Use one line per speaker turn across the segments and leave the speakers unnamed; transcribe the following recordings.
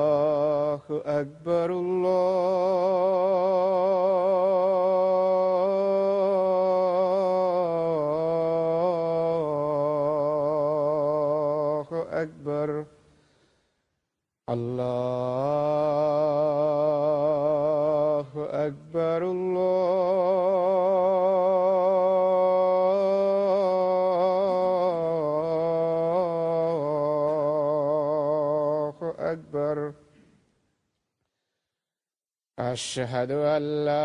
الله أكبر الله أكبر الله أكبر الله أكبر أشهد أن لا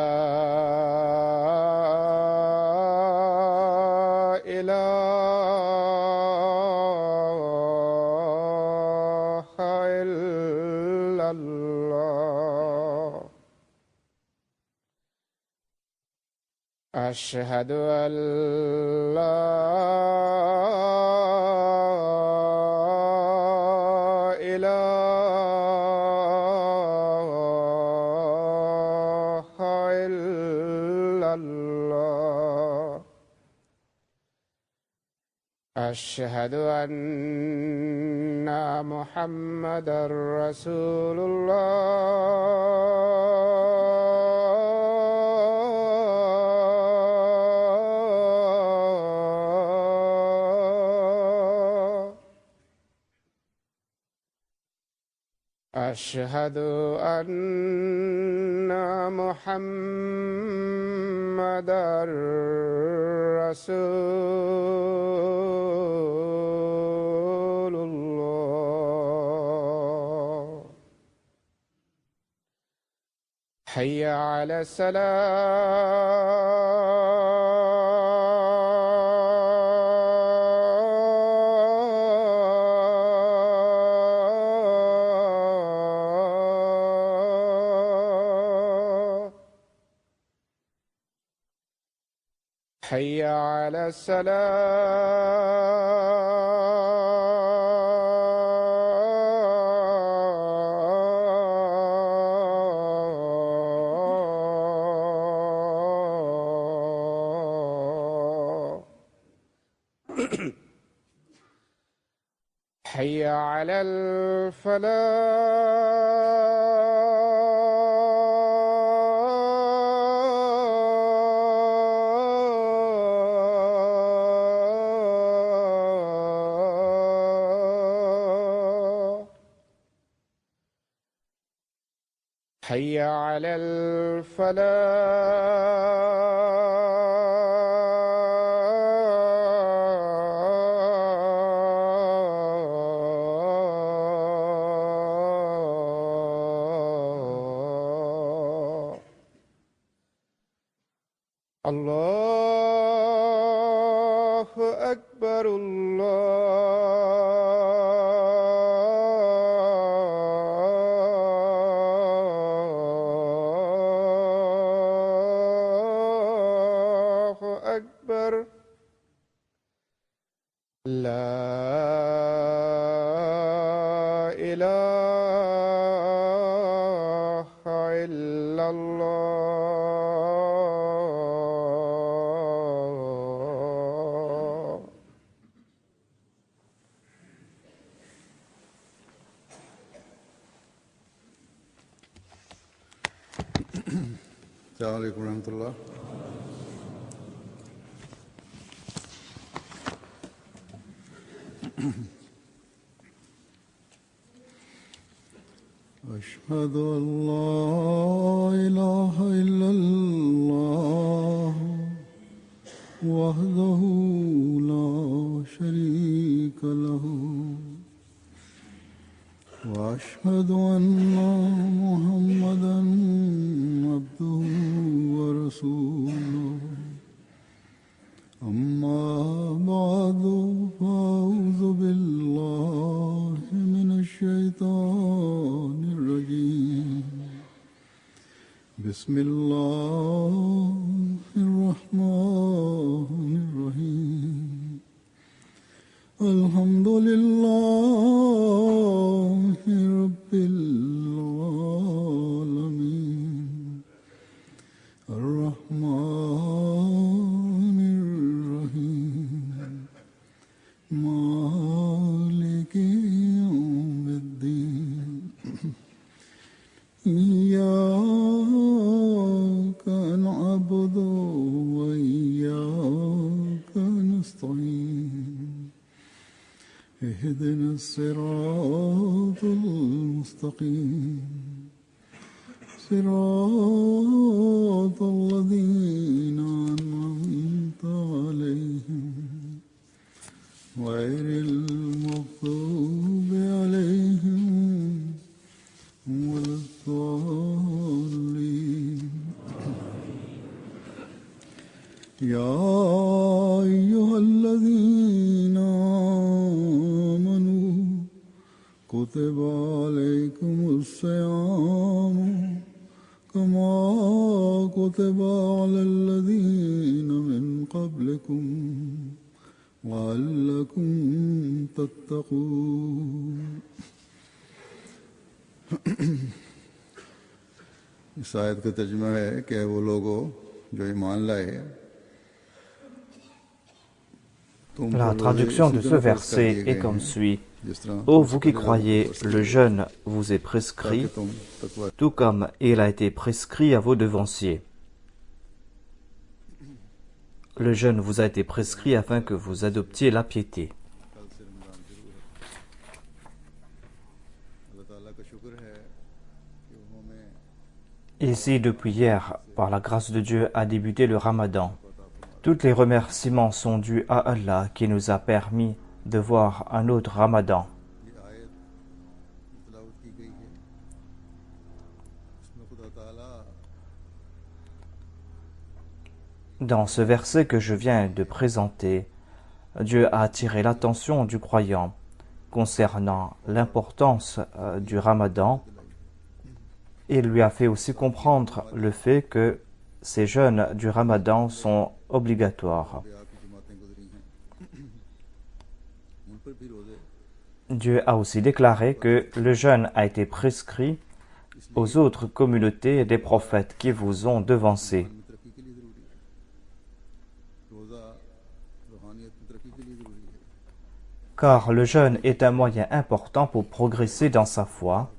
إله إلا الله أشهد أن لا إله إلا الله أشهد أن محمدا رسول الله أشهد أن محمدا رسول الله حي على الصلاة حي على الصلاة حي على الفلاح حي على الفلاح الله أكبر الله أكبر لا إله إلا الله
السلام عليكم ورحمة الله. أشهد أن لا إله إلا الله وحده لا شريك له وأشهد أن محمدا عبده ورسوله أما بعد فأعوذ بالله من الشيطان الرجيم بسم الله الرحمن الرحيم الحمد لله رب العالمين الرحمن الرحيم مالك اهدنا الصراط المستقيم صراط الذين أنعمت عليهم غير المغضوب عليهم ولا الضالين يا أيها الذين آمنوا كتب عليكم الصيام كما كتب على الذين من قبلكم لعلكم تتقون इस आयत का तर्जुमा है कि वो लोगों जो ईमान लाए
La traduction de ce verset est comme suit. Ô vous qui croyez, le jeûne vous est prescrit, tout comme il a été prescrit à vos devanciers. Le jeûne vous a été prescrit afin que vous adoptiez la piété. Ici, depuis hier, par la grâce de Dieu, a débuté le Ramadan. Tous les remerciements sont dus à Allah qui nous a permis de voir un autre Ramadan. Dans ce verset que je viens de présenter, Dieu a attiré l'attention du croyant concernant l'importance du Ramadan. Il lui a fait aussi comprendre le fait que ces jeûnes du Ramadan sont obligatoires. Dieu a aussi déclaré que le jeûne a été prescrit aux autres communautés des prophètes qui vous ont devancés. Car le jeûne est un moyen important pour progresser dans sa foi.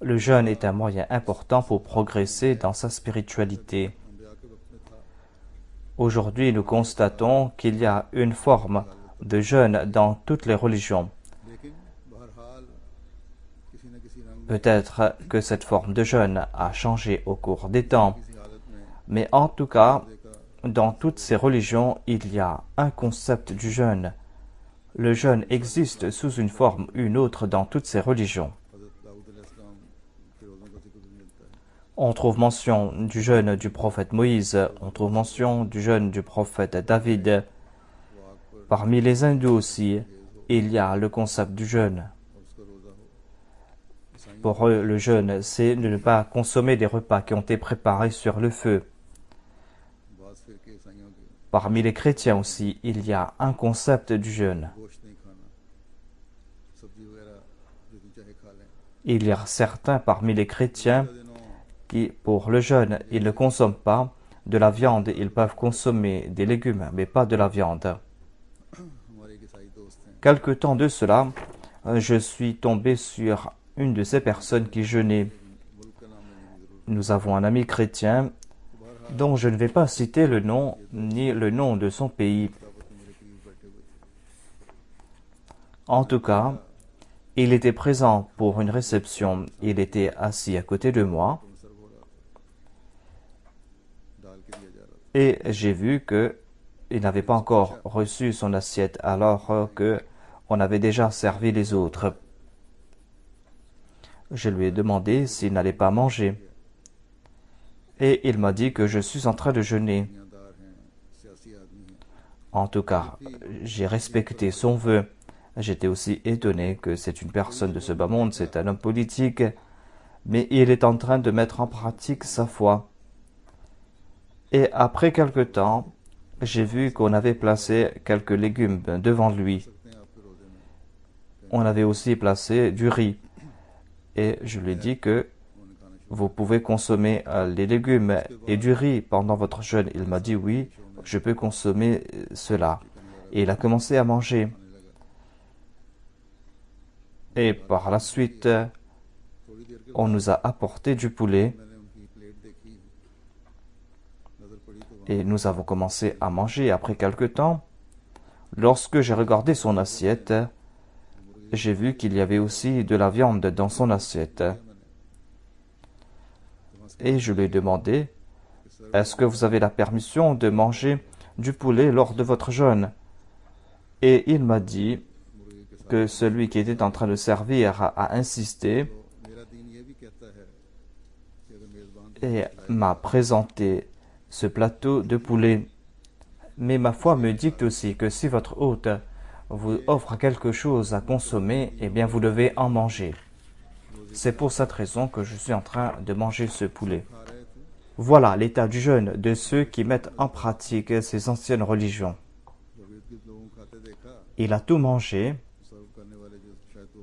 Le jeûne est un moyen important pour progresser dans sa spiritualité. Aujourd'hui, nous constatons qu'il y a une forme de jeûne dans toutes les religions. Peut-être que cette forme de jeûne a changé au cours des temps, mais en tout cas, dans toutes ces religions, il y a un concept du jeûne. Le jeûne existe sous une forme ou une autre dans toutes ces religions. On trouve mention du jeûne du prophète Moïse, on trouve mention du jeûne du prophète David. Parmi les hindous aussi, il y a le concept du jeûne. Pour eux, le jeûne, c'est de ne pas consommer des repas qui ont été préparés sur le feu. Parmi les chrétiens aussi, il y a un concept du jeûne. Il y a certains parmi les chrétiens qui, pour le jeûne, ils ne consomment pas de la viande, ils peuvent consommer des légumes, mais pas de la viande. Quelque temps de cela, je suis tombé sur une de ces personnes qui jeûnait. Nous avons un ami chrétien dont je ne vais pas citer le nom ni le nom de son pays. En tout cas, il était présent pour une réception. Il était assis à côté de moi. Et j'ai vu qu'il n'avait pas encore reçu son assiette alors qu'on avait déjà servi les autres. Je lui ai demandé s'il n'allait pas manger. Et il m'a dit que je suis en train de jeûner. En tout cas, j'ai respecté son vœu. J'étais aussi étonné que c'est une personne de ce bas monde, c'est un homme politique, mais il est en train de mettre en pratique sa foi. Et après quelque temps, j'ai vu qu'on avait placé quelques légumes devant lui. On avait aussi placé du riz. Et je lui ai dit que vous pouvez consommer les légumes et du riz pendant votre jeûne. Il m'a dit oui, je peux consommer cela. Et il a commencé à manger. Et par la suite, on nous a apporté du poulet. Et nous avons commencé à manger. Après quelque temps, Lorsque j'ai regardé son assiette, j'ai vu qu'il y avait aussi de la viande dans son assiette. Et je lui ai demandé, est-ce que vous avez la permission de manger du poulet lors de votre jeûne? Et il m'a dit que celui qui était en train de servir a insisté et m'a présenté ce plateau de poulet. Mais ma foi me dicte aussi que si votre hôte vous offre quelque chose à consommer, eh bien vous devez en manger. C'est pour cette raison que je suis en train de manger ce poulet. Voilà l'état du jeûne de ceux qui mettent en pratique ces anciennes religions. Il a tout mangé.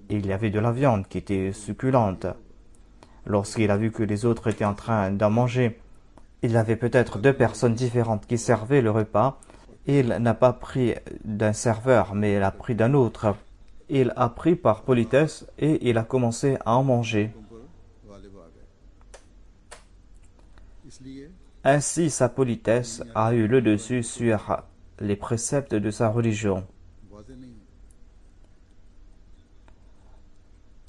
Il y avait de la viande qui était succulente. Lorsqu'il a vu que les autres étaient en train d'en manger, il y avait peut-être 2 personnes différentes qui servaient le repas. Il n'a pas pris d'un serveur, mais il a pris d'un autre. Il a pris par politesse et il a commencé à en manger. Ainsi, sa politesse a eu le dessus sur les préceptes de sa religion.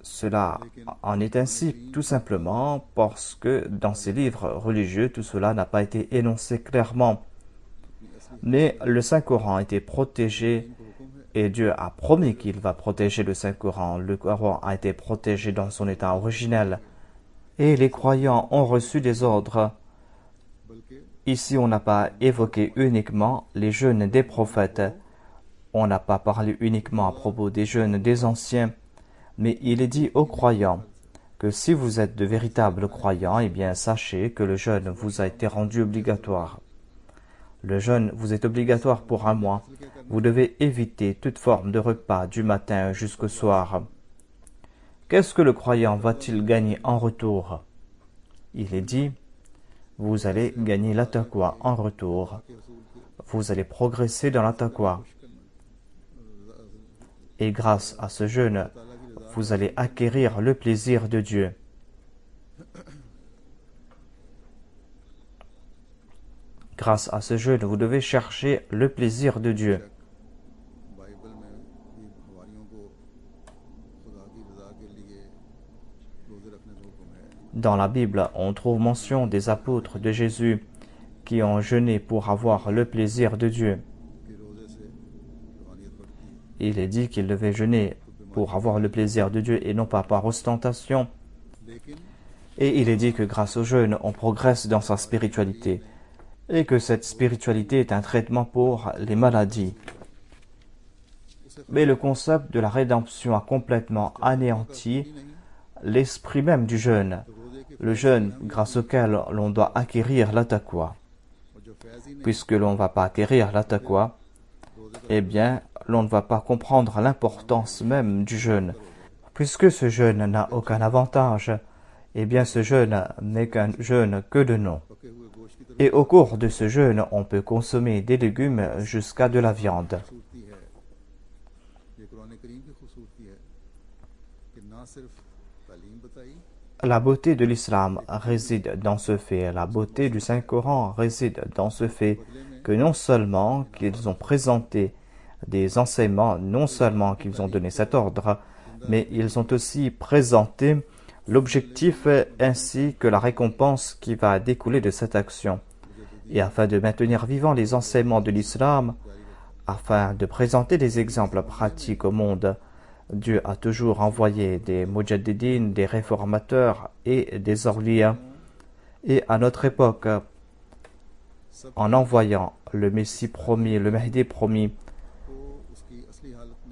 Cela en est ainsi tout simplement parce que dans ces livres religieux, tout cela n'a pas été énoncé clairement. Mais le Saint-Coran a été protégé et Dieu a promis qu'il va protéger le Saint-Coran. Le Coran a été protégé dans son état originel et les croyants ont reçu des ordres. Ici, on n'a pas évoqué uniquement les jeûnes des prophètes. On n'a pas parlé uniquement à propos des jeûnes des anciens. Mais il est dit aux croyants que si vous êtes de véritables croyants, eh bien sachez que le jeûne vous a été rendu obligatoire. Le jeûne vous est obligatoire pour 1 mois. Vous devez éviter toute forme de repas du matin jusqu'au soir. Qu'est-ce que le croyant va-t-il gagner en retour? Il est dit, vous allez gagner la taqwa en retour. Vous allez progresser dans la taqwa. Et grâce à ce jeûne, vous allez acquérir le plaisir de Dieu. Grâce à ce jeûne, vous devez chercher le plaisir de Dieu. Dans la Bible, on trouve mention des apôtres de Jésus qui ont jeûné pour avoir le plaisir de Dieu. Il est dit qu'ils devaient jeûner pour avoir le plaisir de Dieu et non pas par ostentation. Et il est dit que grâce au jeûne, on progresse dans sa spiritualité et que cette spiritualité est un traitement pour les maladies. Mais le concept de la rédemption a complètement anéanti l'esprit même du jeûne, le jeûne grâce auquel l'on doit acquérir la taqwa. Puisque l'on ne va pas acquérir la taqwa, eh bien, l'on ne va pas comprendre l'importance même du jeûne. Puisque ce jeûne n'a aucun avantage, eh bien ce jeûne n'est qu'un jeûne que de nom. Et au cours de ce jeûne, on peut consommer des légumes jusqu'à de la viande. La beauté de l'islam réside dans ce fait, la beauté du Saint-Coran réside dans ce fait que non seulement qu'ils ont présenté des enseignements, non seulement qu'ils ont donné cet ordre, mais ils ont aussi présenté l'objectif ainsi que la récompense qui va découler de cette action. Et afin de maintenir vivants les enseignements de l'islam, afin de présenter des exemples pratiques au monde, Dieu a toujours envoyé des mujaddidines, des réformateurs et des awliya. Et à notre époque, en envoyant le Messie promis, le Mahdi promis,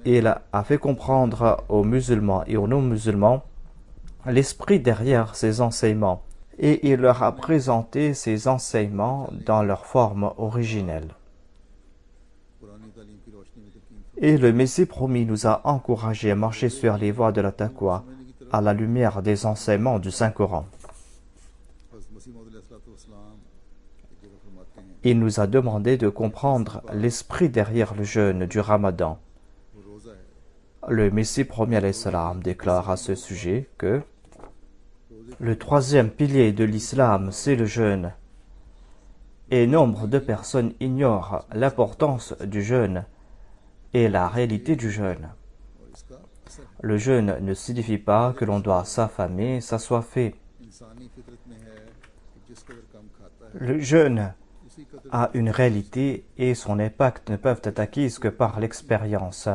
il a fait comprendre aux musulmans et aux non-musulmans l'esprit derrière ces enseignements. Et il leur a présenté ces enseignements dans leur forme originelle. Et le Messie promis nous a encouragés à marcher sur les voies de la taqwa à la lumière des enseignements du Saint-Coran. Il nous a demandé de comprendre l'esprit derrière le jeûne du Ramadan. Le Messie promis alayhi salam déclare à ce sujet que le 3e pilier de l'islam, c'est le jeûne. Et nombre de personnes ignorent l'importance du jeûne et la réalité du jeûne.
और इसका असर
Le jeûne ne signifie pas que l'on doit s'affamer, s'assoiffer.
इंसानी फितरत में है कि जिस कदर कम खाता है
Le jeûne
उसी कदर
a une réalité et son impact ne peuvent être acquises que par l'expérience.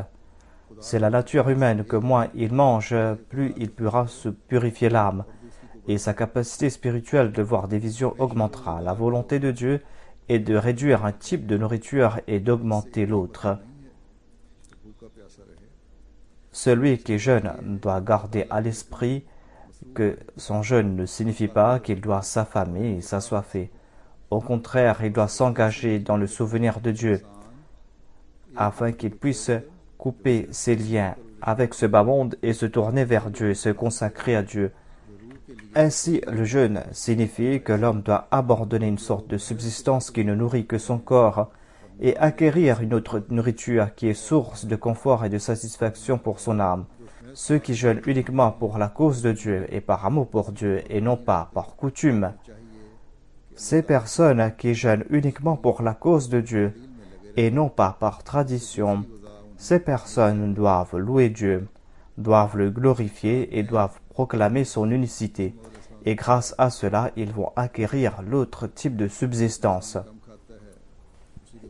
C'est la nature humaine que moins il mange, plus il pourra se purifier l'âme et sa capacité spirituelle de voir des visions augmentera. La volonté de Dieu est de réduire un type de nourriture et d'augmenter l'autre.
नहीं है कि भूखा प्यासा रहे
Celui qui jeûne doit garder à l'esprit que son jeûne ne signifie pas qu'il doit s'affamer et s'assoiffer. Au contraire, il doit s'engager dans le souvenir de Dieu afin qu'il puisse couper ses liens avec ce bas monde et se tourner vers Dieu et se consacrer à Dieu. Ainsi, le jeûne signifie que l'homme doit abandonner une sorte de subsistance qui ne nourrit que son corps et acquérir une autre nourriture qui est source de confort et de satisfaction pour son âme. Ceux qui jeûnent uniquement pour la cause de Dieu et par amour pour Dieu et non pas par coutume, ces personnes qui jeûnent uniquement pour la cause de Dieu et non pas par tradition, ces personnes doivent louer Dieu, doivent le glorifier et doivent proclamer son unicité. Et grâce à cela, ils vont acquérir l'autre type de subsistance.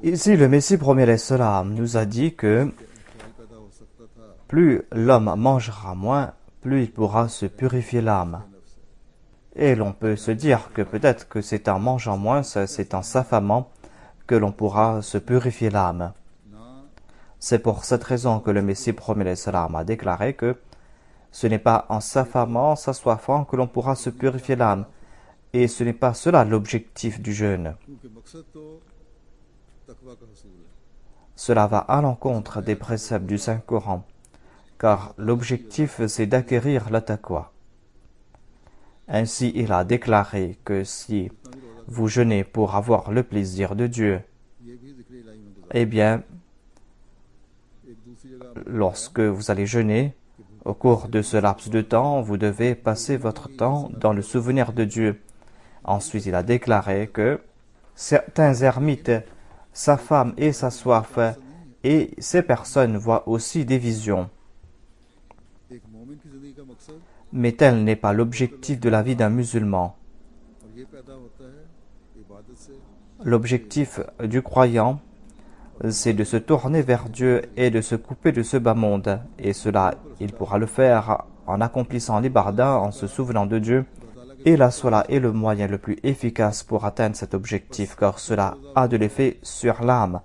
Ici, le Messie premier salam nous a dit que plus l'homme mangera moins, plus il pourra se purifier l'âme. Et l'on peut se dire que peut-être que c'est en mangeant moins, c'est en s'affamant que l'on pourra se purifier l'âme. C'est pour cette raison que le Messie premier salam a déclaré que ce n'est pas en s'affamant, s'assoiffant que l'on pourra se purifier l'âme. Et ce n'est pas cela l'objectif du jeûne.
क्योंकि मकसद तो तकवा का हसूल है
Cela va à l'encontre des préceptes du Saint-Coran, car l'objectif c'est d'acquérir la taqwa. Ainsi, il a déclaré que si vous jeûnez pour avoir le plaisir de Dieu,
ये भी जिक्र इलाही में गुजारा
eh bien,
एक दूसरी जगह
lorsque vous allez jeûner, au cours de ce laps de temps, vous devez passer votre temps dans le souvenir de Dieu. Ensuite, il a déclaré que certains ermites s'affament et s'assoiffent, et ces personnes voient aussi des visions.
एक मोमिन की जिंदगी का मकसद
Mais tel n'est pas l'objectif de la vie d'un musulman.
और ये पैदा होता है इबादत से
L'objectif du croyant, c'est de se tourner vers Dieu et de se couper de ce bas monde. Et cela, il pourra le faire en accomplissant l'ibarda, en se souvenant de Dieu. Et la salat est le moyen le plus efficace pour atteindre cet objectif, car cela a de l'effet sur l'âme,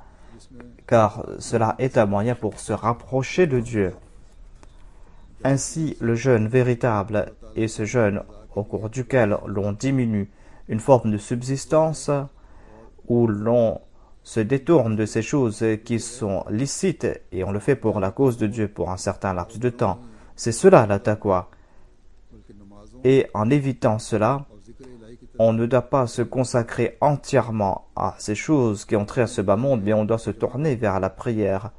car cela est un moyen pour se rapprocher de Dieu. Ainsi, le jeûne véritable est ce jeûne au cours duquel l'on diminue une forme de subsistance, où l'on se détourne de ces choses qui sont licites et on le fait pour la cause de Dieu pour un certain laps de temps. C'est cela la taqwa.
बल्कि नमाजों
Et en évitant cela,
और जिक्र इलाही की
on ne doit pas se consacrer entièrement à ces choses qui ont trait à ce bas monde, mais on doit se tourner vers la prière.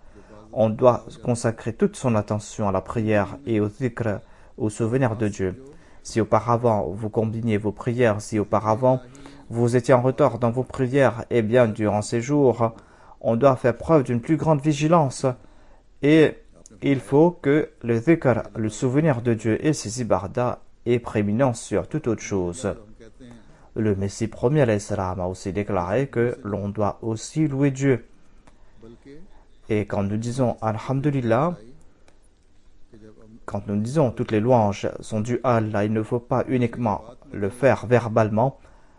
On doit consacrer toute son attention à la prière et au dhikr, au souvenir de Dieu. Si auparavant vous combiniez vos prières, si auparavant vous étiez en retard dans vos prières, eh bien durant ces jours, on doit faire preuve d'une plus grande vigilance. Et il faut que le dhikr, le souvenir de Dieu et ses ibadah aient prééminence sur toute autre chose.
हम कहते हैं
Le Messie premier alayhi salam a aussi déclaré que l'on doit aussi louer Dieu.
बल्कि
Et quand nous disons Alhamdulillah,
कि जब हम
quand nous disons toutes les louanges sont dues à Allah, il ne faut pas uniquement le faire verbalement,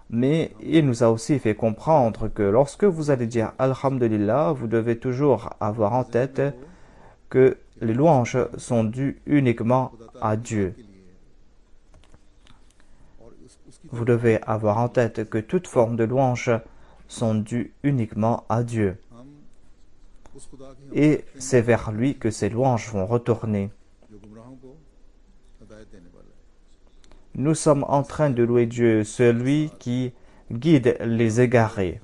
mais il nous a aussi fait comprendre que lorsque vous allez dire Alhamdulillah, vous devez toujours avoir en tête que les louanges sont dues uniquement à Dieu.
के लिए और उसकी
Vous devez avoir en tête que toute forme de louange sont dues uniquement à Dieu.
हम उस खुदा की हम
Et c'est vers lui que ces louanges vont retourner.
जो गुमराहों को हदायत देने वाला है
Nous sommes en train de louer Dieu, celui qui guide les égarés.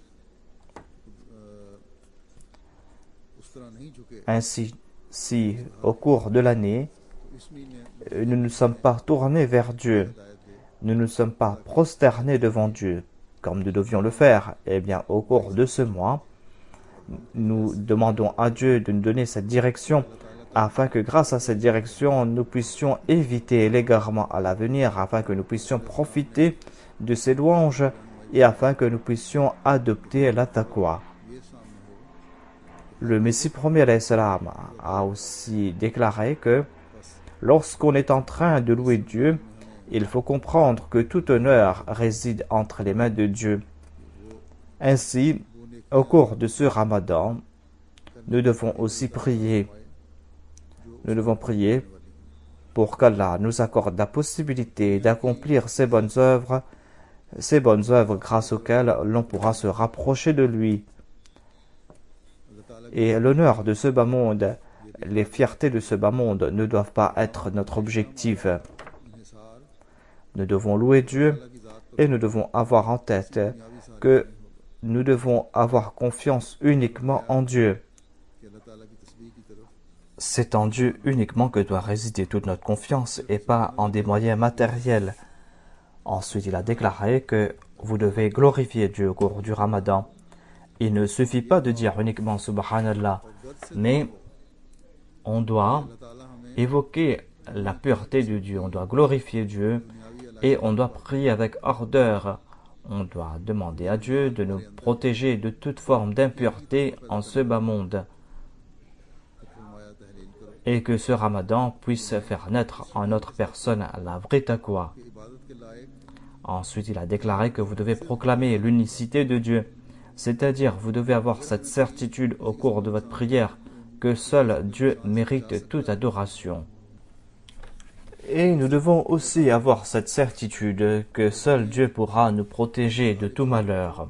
उस तरह नहीं झुके
Ainsi, si au cours de l'année,
तो इस महीने
nous ne sommes pas tournés vers Dieu,
हदायत दे
nous ne sommes pas prosternés devant Dieu, comme nous devions le faire, eh bien, au cours de ce mois, Nous demandons à Dieu de nous donner cette direction afin que grâce à cette direction, nous puissions éviter l'égarement à l'avenir, afin que nous puissions profiter de ces louanges et afin que nous puissions adopter la taqwa. Le Messie premier alayhi salam a aussi déclaré que lorsqu'on est en train de louer Dieu, il faut comprendre que tout honneur réside entre les mains de Dieu. Ainsi, au cours de ce Ramadan, nous devons aussi prier. Nous devons prier pour qu'Allah nous accorde la possibilité d'accomplir ces bonnes œuvres grâce auxquelles l'on pourra se rapprocher de lui. Et l'honneur de ce bas monde, les fiertés de ce bas monde ne doivent pas être notre objectif. Nous devons louer Dieu et nous devons avoir en tête que nous devons avoir confiance uniquement en Dieu. C'est en Dieu uniquement que doit résider toute notre confiance et pas en des moyens matériels. Ensuite, il a déclaré que vous devez glorifier Dieu au cours du Ramadan. Il ne suffit pas de dire uniquement Subhanallah, mais on doit évoquer la pureté de Dieu, on doit glorifier Dieu et on doit prier avec ardeur. On doit demander à Dieu de nous protéger de toute forme d'impureté en ce bas monde et que ce Ramadan puisse faire naître en notre personne la vraie taqwa. Ensuite, il a déclaré que vous devez proclamer l'unicité de Dieu, c'est-à-dire vous devez avoir cette certitude au cours de votre prière que seul Dieu mérite toute adoration. Et nous devons aussi avoir cette certitude que seul Dieu pourra nous protéger de tout malheur.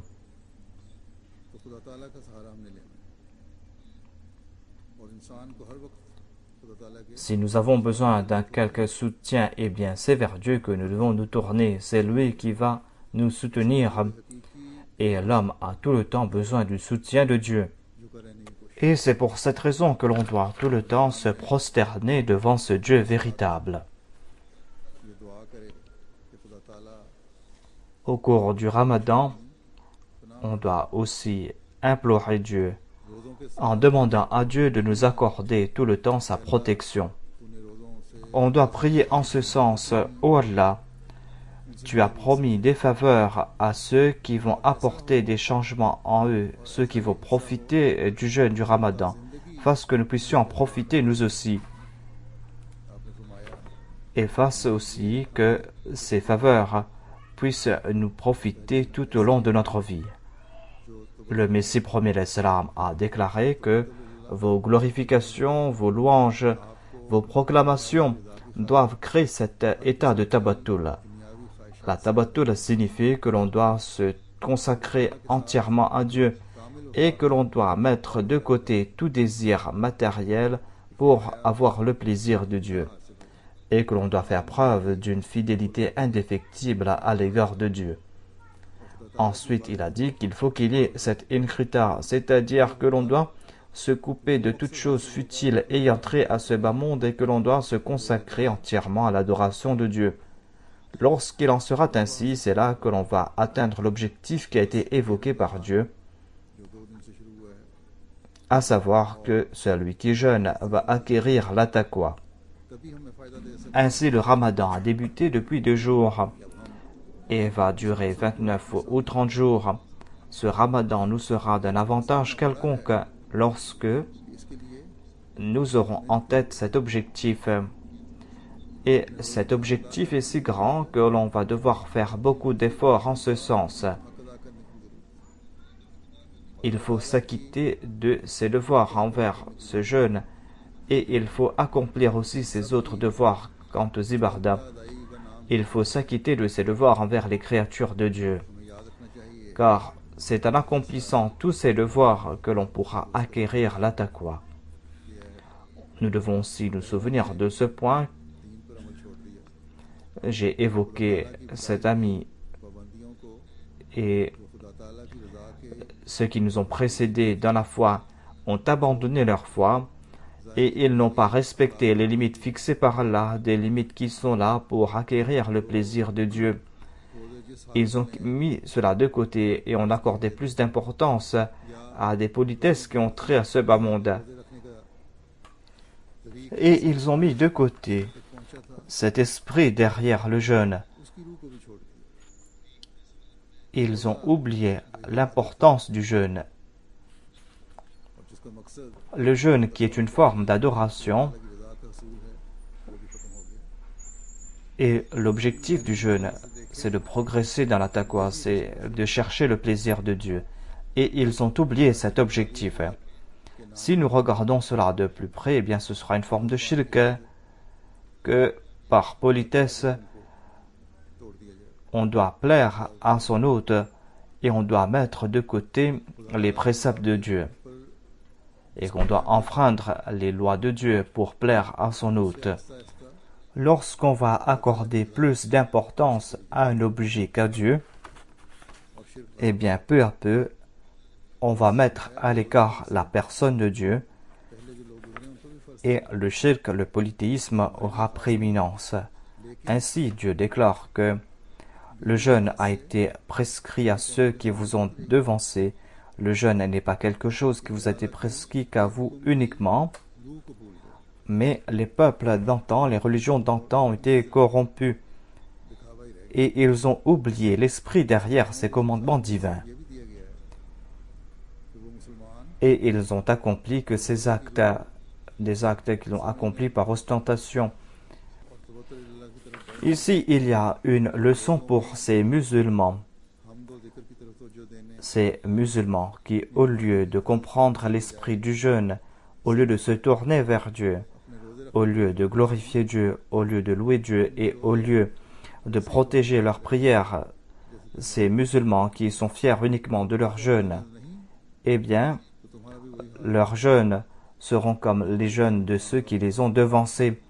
Si nous avons besoin d'un quelque soutien, eh bien c'est vers Dieu que nous devons nous tourner. C'est lui qui va nous soutenir. Et l'homme a tout le temps besoin du soutien de Dieu. Et c'est pour cette raison que l'on doit tout le temps se prosterner devant ce Dieu véritable. Au cours du Ramadan, on doit aussi implorer Dieu en demandant à Dieu de nous accorder tout le temps sa protection. On doit prier en ce sens: ô Allah, tu as promis des faveurs à ceux qui vont apporter des changements en eux, ceux qui vont profiter du jeûne du Ramadan. Fasse que nous puissions en profiter nous aussi. Et fasse aussi que ces faveurs puissent nous profiter tout au long de notre vie. Le Messie premier a déclaré que vos glorifications, vos louanges, vos proclamations doivent créer cet état de tabattul. La tabattul signifie que l'on doit se consacrer entièrement à Dieu et que l'on doit mettre de côté tout désir matériel pour avoir le plaisir de Dieu et que l'on doit faire preuve d'une fidélité indéfectible à l'égard de Dieu. Ensuite, il a dit qu'il faut qu'il y ait cette inkrita, c'est-à-dire que l'on doit se couper de toute chose futile ayant trait à ce bas monde et que l'on doit se consacrer entièrement à l'adoration de Dieu. Lorsqu'il en sera ainsi, c'est là que l'on va atteindre l'objectif qui a été évoqué par Dieu, à savoir que celui qui jeûne va acquérir la taqwa. Ainsi, le Ramadan a débuté depuis 2 jours et va durer 29 ou 30 jours. Ce Ramadan nous sera d'un avantage quelconque lorsque nous aurons en tête cet objectif. Et cet objectif est si grand que l'on va devoir faire beaucoup d'efforts en ce sens. Il faut s'acquitter de ses devoirs envers ce jeûne et il faut accomplir aussi ses autres devoirs quant aux ibadah. Il faut s'acquitter de ses devoirs envers les créatures de Dieu. Car c'est en accomplissant tous ces devoirs que l'on pourra acquérir la taqwa. Nous devons aussi nous souvenir de ce point. J'ai évoqué cet ami et ceux qui nous ont précédés dans la foi ont abandonné leur foi et ils n'ont pas respecté les limites fixées par Allah, des limites qui sont là pour acquérir le plaisir de Dieu. Ils ont mis cela de côté et ont accordé plus d'importance à des politesses qui ont trait à ce bas monde. Et ils ont mis de côté cet esprit derrière le jeûne. Ils ont oublié l'importance du jeûne. Le jeûne qui est une forme d'adoration, et l'objectif du jeûne, c'est de progresser dans la taqwa, c'est de chercher le plaisir de Dieu. Et ils ont oublié cet objectif. Si nous regardons cela de plus près, eh bien ce sera une forme de shirk que par politesse, on doit plaire à son hôte et on doit mettre de côté les préceptes de Dieu et qu'on doit enfreindre les lois de Dieu pour plaire à son hôte. Lorsqu'on va accorder plus d'importance à un objet qu'à Dieu, eh bien peu à peu, on va mettre à l'écart la personne de Dieu et le shirk, le polythéisme, aura prééminence. Ainsi, Dieu déclare que le jeûne a été prescrit à ceux qui vous ont devancé. Le jeûne n'est pas quelque chose qui vous a été prescrit qu'à vous uniquement, mais les peuples d'antan, les religions d'antan ont été corrompus et ils ont oublié l'esprit derrière ces commandements divins. Et ils ont accompli que ces actes, des actes qu'ils ont accomplis par ostentation. Ici, il y a une leçon pour ces musulmans. Ces musulmans qui, au lieu de comprendre l'esprit du jeûne, au lieu de se tourner vers Dieu, au lieu de glorifier Dieu, au lieu de louer Dieu et au lieu de protéger leurs prières, ces musulmans qui sont fiers uniquement de leur jeûne, eh bien, leurs jeûnes seront comme les jeûnes de ceux qui les ont devancés.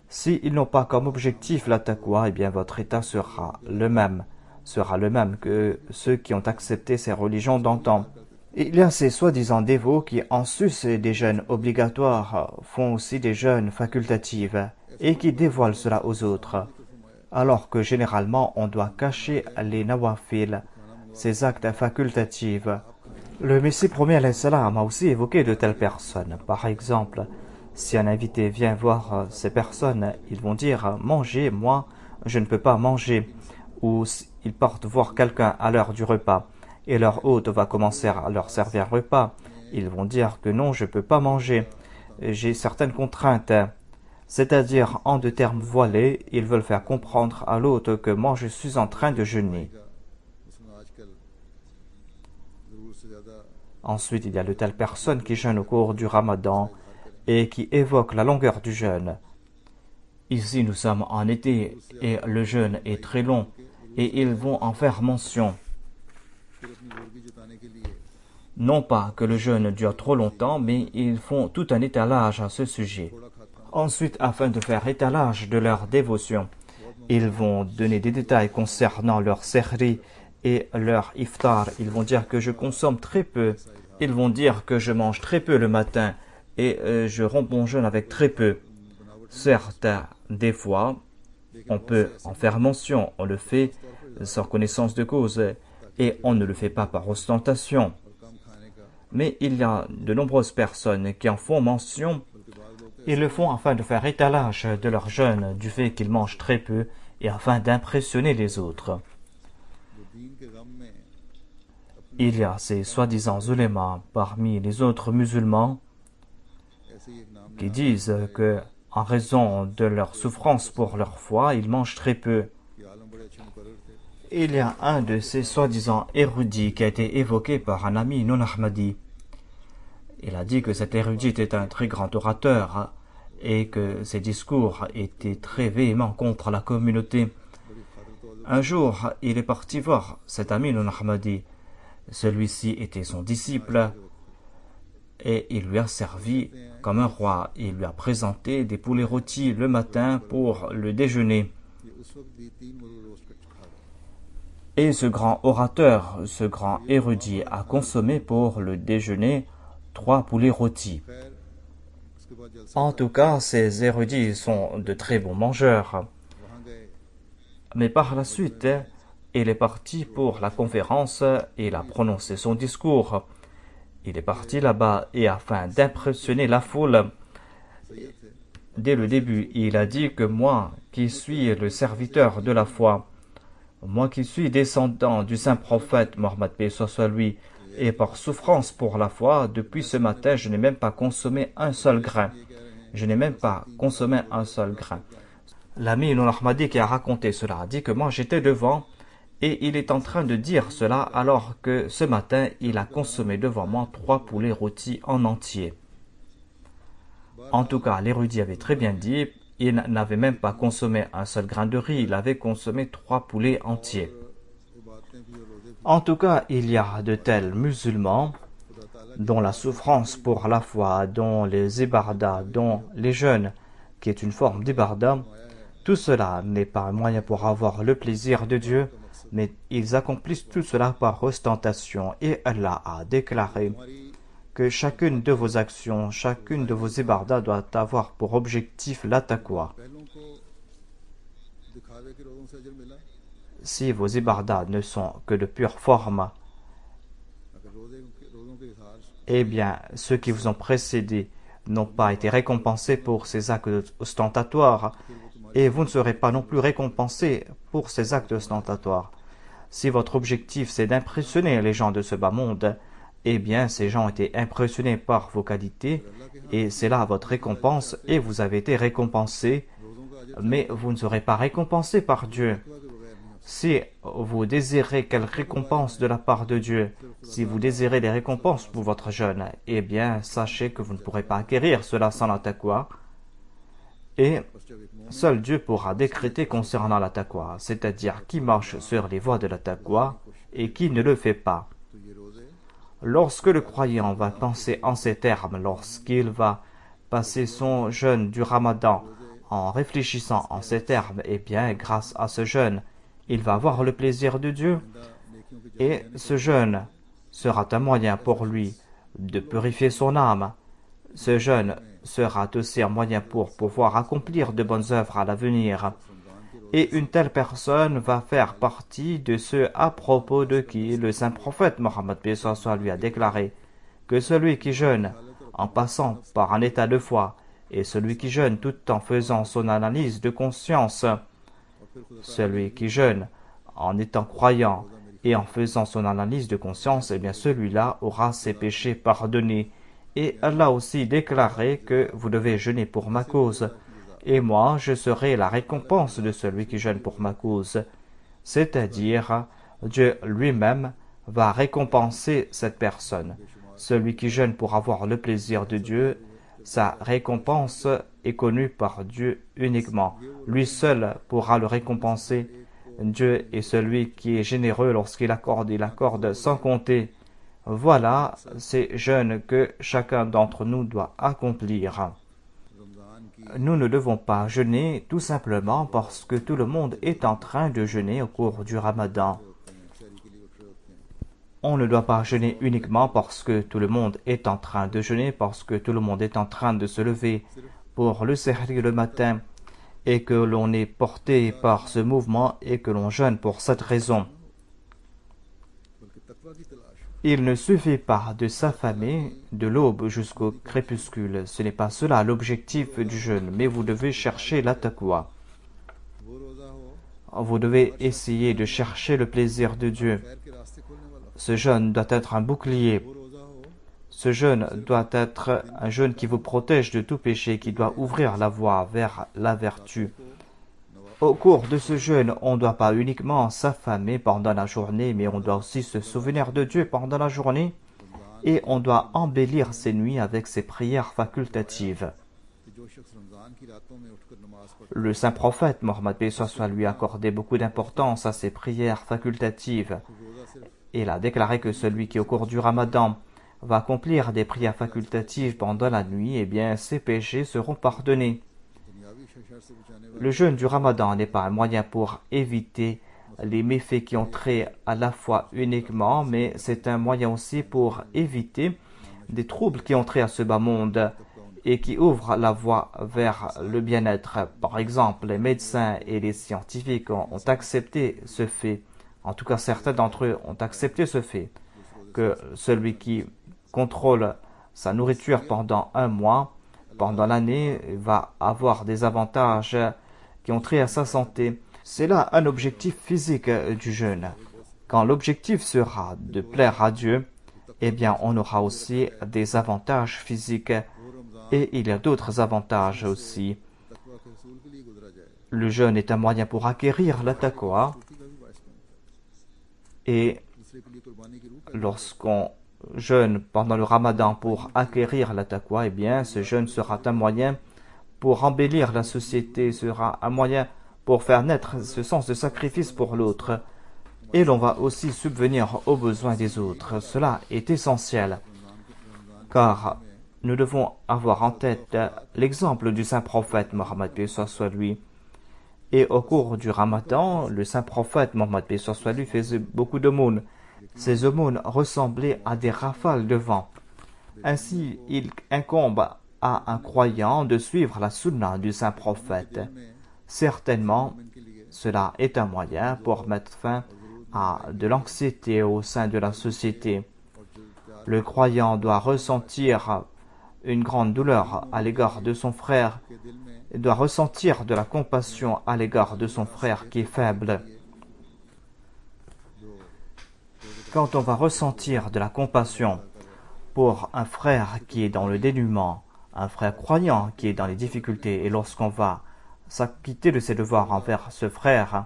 S'ils n'ont pas comme objectif la taqwa, eh bien votre état sera le même que ceux qui ont accepté ces religions d'antan. Il y a ces soi-disant dévots qui, en sus des jeûnes obligatoires, font aussi des jeûnes facultatifs et qui dévoilent cela aux autres, alors que généralement on doit cacher les nawafil, ces actes facultatifs. Le Messie premier alayhi salam a aussi évoqué de telles personnes. Par exemple, si un invité vient voir ces personnes, ils vont dire « Mangez, moi, je ne peux pas manger ». Ou ils partent voir quelqu'un à l'heure du repas et leur hôte va commencer à leur servir un repas. Ils vont dire que non, je ne peux pas manger, j'ai certaines contraintes. C'est-à-dire, en deux termes voilés, ils veulent faire comprendre à l'hôte que moi je suis en train de jeûner. Ensuite, il y a de telles personnes qui jeûnent au cours du Ramadan et qui évoquent la longueur du jeûne. Ici, nous sommes en été et le jeûne est très long et ils vont en faire mention. Non pas que le jeûne dure trop longtemps, mais ils font tout un étalage à ce sujet. Ensuite, afin de faire étalage de leur dévotion, ils vont donner des détails concernant leur sehri et leur iftar. Ils vont dire que je consomme très peu. Ils vont dire que je mange très peu le matin et je romps mon jeûne avec très peu. Certes, des fois, on peut en faire mention, on le fait sans connaissance de cause et on ne le fait pas par ostentation. Mais il y a de nombreuses personnes qui en font mention. Ils le font afin de faire étalage de leur jeûne du fait qu'ils mangent très peu et afin d'impressionner les autres. Il y a ces soi-disant ulémas parmi les autres musulmans qui disent que, en raison de leur souffrance pour leur foi, ils mangent très peu. Il y a un de ces soi-disant érudits qui a été évoqué par un ami non-ahmadi. Il a dit que cet érudit était un très grand orateur et que ses discours étaient très véhéments contre la communauté. Un jour, il est parti voir cet ami non-ahmadi. Celui-ci était son disciple et il lui a servi comme un roi. Il lui a présenté des poulets rôtis le matin pour le déjeuner. Et ce grand orateur, ce grand érudit a consommé pour le déjeuner 3 poulets rôtis. En tout cas, ces érudits sont de très bons mangeurs. Mais par la suite, il est parti pour la conférence et il a prononcé son discours. Il est parti là-bas et afin d'impressionner la foule, dès le début, il a dit que moi, qui suis le serviteur de la foi, moi qui suis descendant du saint prophète Mohammed paix soit lui, et par souffrance pour la foi, depuis ce matin, je n'ai même pas consommé un seul grain. Je n'ai même pas consommé un seul grain. L'ami non Ahmadi qui a raconté cela a dit que moi j'étais devant et il est en train de dire cela alors que ce matin il a consommé devant moi 3 poulets rôtis en entier. En tout cas, l'érudit avait très bien dit, il n'avait même pas consommé un seul grain de riz, il avait consommé 3 poulets entiers. En tout cas, il y a de tels musulmans dont la souffrance pour la foi, dont les ibardas, dont les jeûnes, qui est une forme d'ibarda, tout cela n'est pas un moyen pour avoir le plaisir de Dieu, mais ils accomplissent tout cela par ostentation. Et Allah a déclaré que chacune de vos actions, chacune de vos ibardas doit avoir pour objectif la taqwa. Si vos ibardas ne sont que de pure forme, eh bien, ceux qui vous ont précédés n'ont pas été récompensés pour ces actes ostentatoires, et vous ne serez pas non plus récompensés pour ces actes ostentatoires. Si votre objectif c'est d'impressionner les gens de ce bas monde, eh bien, ces gens ont été impressionnés par vos qualités, et c'est là votre récompense, et vous avez été récompensés, mais vous ne serez pas récompensés par Dieu. Si vous désirez quelle récompense de la part de Dieu, si vous désirez des récompenses pour votre jeûne, eh bien, sachez que vous ne pourrez pas acquérir cela sans la taqwa. Et seul Dieu pourra décréter concernant la taqwa, c'est-à-dire qui marche sur les voies de la taqwa et qui ne le fait pas. Lorsque le croyant va penser en ces termes, lorsqu'il va passer son jeûne du Ramadan en réfléchissant en ces termes, eh bien, grâce à ce jeûne, il va avoir le plaisir de Dieu et ce jeûne sera un moyen pour lui de purifier son âme. Ce jeûne sera aussi un moyen pour pouvoir accomplir de bonnes œuvres à l'avenir. Et une telle personne va faire partie de ceux à propos de qui le saint prophète Mohammed lui a déclaré que celui qui jeûne en passant par un état de foi et celui qui jeûne tout en faisant son analyse de conscience, celui qui jeûne en étant croyant et en faisant son analyse de conscience, eh bien celui-là aura ses péchés pardonnés. Et Allah aussi déclaré que vous devez jeûner pour ma cause, et moi je serai la récompense de celui qui jeûne pour ma cause. C'est-à-dire, Dieu lui-même va récompenser cette personne. Celui qui jeûne pour avoir le plaisir de Dieu, sa récompense est connue par Dieu uniquement. Lui seul pourra le récompenser. Dieu est celui qui est généreux lorsqu'il accorde, il accorde sans compter. Voilà ces jeûnes que chacun d'entre nous doit accomplir. Nous ne devons pas jeûner tout simplement parce que tout le monde est en train de jeûner au cours du Ramadan. On ne doit pas jeûner uniquement parce que tout le monde est en train de jeûner, parce que tout le monde est en train de se lever pour le sahri le matin et que l'on est porté par ce mouvement et que l'on jeûne pour cette raison. Il ne suffit pas de s'affamer de l'aube jusqu'au crépuscule. Ce n'est pas cela l'objectif du jeûne, mais vous devez chercher la taqwa. Vous devez essayer de chercher le plaisir de Dieu. Ce jeûne doit être un bouclier. Ce jeûne doit être un jeûne qui vous protège de tout péché, qui doit ouvrir la voie vers la vertu. Au cours de ce jeûne, on ne doit pas uniquement s'affamer pendant la journée, mais on doit aussi se souvenir de Dieu pendant la journée et on doit embellir ses nuits avec ses prières facultatives. Le saint prophète Mohammed lui accordait beaucoup d'importance à ses prières facultatives. Il a déclaré que celui qui au cours du Ramadan va accomplir des prières facultatives pendant la nuit, eh bien ses péchés seront pardonnés. Le jeûne du Ramadan n'est pas un moyen pour éviter les méfaits qui ont trait à la foi uniquement, mais c'est un moyen aussi pour éviter des troubles qui ont trait à ce bas monde et qui ouvrent la voie vers le bien-être. Par exemple, les médecins et les scientifiques ont accepté ce fait. En tout cas, certains d'entre eux ont accepté ce fait, que celui qui contrôle sa nourriture pendant un mois, pendant l'année, il va avoir des avantages qui ont trait à sa santé. C'est là un objectif physique du jeûne. Quand l'objectif sera de plaire à Dieu, eh bien, on aura aussi des avantages physiques et il y a d'autres avantages aussi. Le jeûne est un moyen pour acquérir la taqwa et lorsqu'on jeûne pendant le ramadan pour acquérir la taqwa, eh bien, ce jeûne sera un moyen pour embellir la société, sera un moyen pour faire naître ce sens de sacrifice pour l'autre. Et l'on va aussi subvenir aux besoins des autres. Cela est essentiel, car nous devons avoir en tête l'exemple du saint prophète Mohammed paix soit lui. Et au cours du ramadan, le saint prophète Mohammed paix soit lui faisait beaucoup d'aumônes. Ces aumônes ressemblaient à des rafales de vent. Ainsi, il incombe à un croyant de suivre la sunna du saint prophète. Certainement, cela est un moyen pour mettre fin à de l'anxiété au sein de la société. Le croyant doit ressentir une grande douleur à l'égard de son frère, il doit ressentir de la compassion à l'égard de son frère qui est faible. Quand on va ressentir de la compassion pour un frère qui est dans le dénuement, un frère croyant qui est dans les difficultés, et lorsqu'on va s'acquitter de ses devoirs envers ce frère,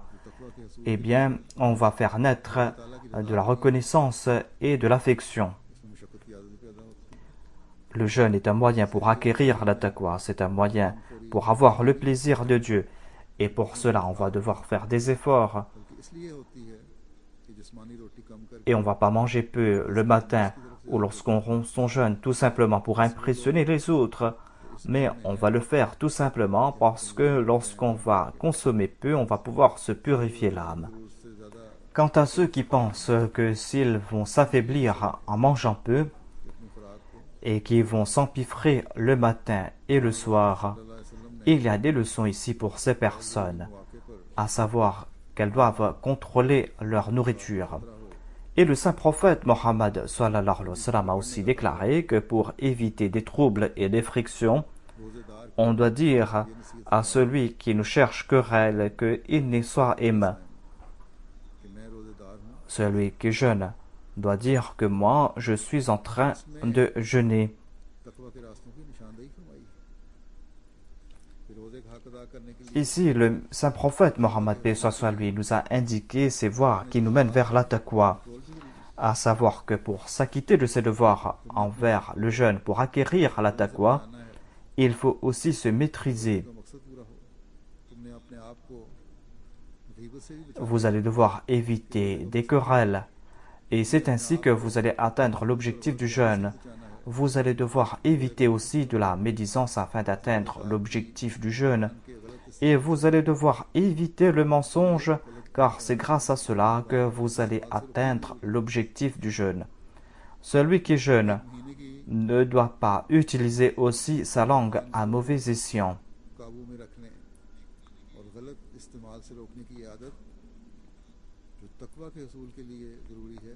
eh bien, on va faire naître de la reconnaissance et de l'affection. Le jeûne est un moyen pour acquérir la taqwa, c'est un moyen pour avoir le plaisir de Dieu. Et pour cela, on va devoir faire des efforts. Et on ne va pas manger peu le matin ou lorsqu'on rompt son jeûne, tout simplement pour impressionner les autres. Mais on va le faire tout simplement parce que lorsqu'on va consommer peu, on va pouvoir se purifier l'âme. Quant à ceux qui pensent que s'ils vont s'affaiblir en mangeant peu et qui vont s'empiffrer le matin et le soir, il y a des leçons ici pour ces personnes, à savoir qu'elles doivent contrôler leur nourriture. Et le saint prophète Mohammed sallallahu alayhi wa sallam a aussi déclaré que pour éviter des troubles et des frictions, on doit dire à celui qui nous cherche querelle que inni sa'im. Celui qui jeûne doit dire que moi je suis en train de jeûner. Ici, le saint prophète Mohammed paix soit lui nous a indiqué ces voies qui nous mènent vers la taqwa, à savoir que pour s'acquitter de ses devoirs envers le jeûne, pour acquérir la taqwa, il faut aussi se maîtriser. Vous allez devoir éviter des querelles, et c'est ainsi que vous allez atteindre l'objectif du jeûne. Vous allez devoir éviter aussi de la médisance afin d'atteindre l'objectif du jeûne. Et vous allez devoir éviter le mensonge, car c'est grâce à cela que vous allez atteindre l'objectif du jeûne. Celui qui jeûne ne doit pas utiliser aussi sa langue à mauvais escient.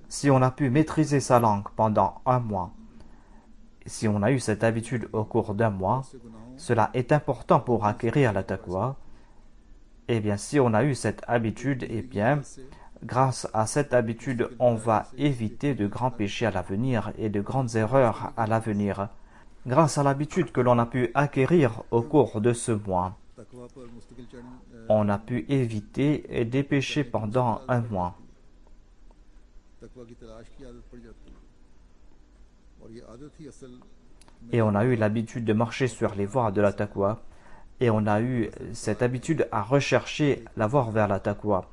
Si on a pu maîtriser sa langue pendant un mois, si on a eu cette habitude au cours d'un mois, cela est important pour acquérir la taqwa. Eh bien, si on a eu cette habitude, eh bien, grâce à cette habitude, on va éviter de grands péchés à l'avenir et de grandes erreurs à l'avenir. Grâce à l'habitude que l'on a pu acquérir au cours de ce mois, on a pu éviter des péchés pendant un mois. Et on a eu l'habitude de marcher sur les voies de la taqwa. Et on a eu cette habitude à rechercher la voie vers la taqwa.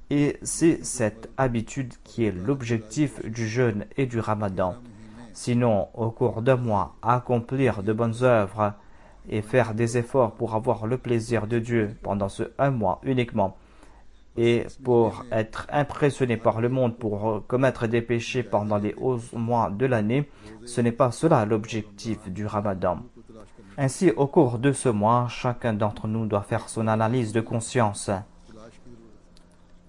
Et c'est cette habitude qui est l'objectif du jeûne et du ramadan. Sinon, au cours d'un mois, accomplir de bonnes œuvres et faire des efforts pour avoir le plaisir de Dieu pendant ce un mois uniquement, et pour être impressionné par le monde, pour commettre des péchés pendant les 11 mois de l'année, ce n'est pas cela l'objectif du ramadan. Ainsi, au cours de ce mois, chacun d'entre nous doit faire son analyse de conscience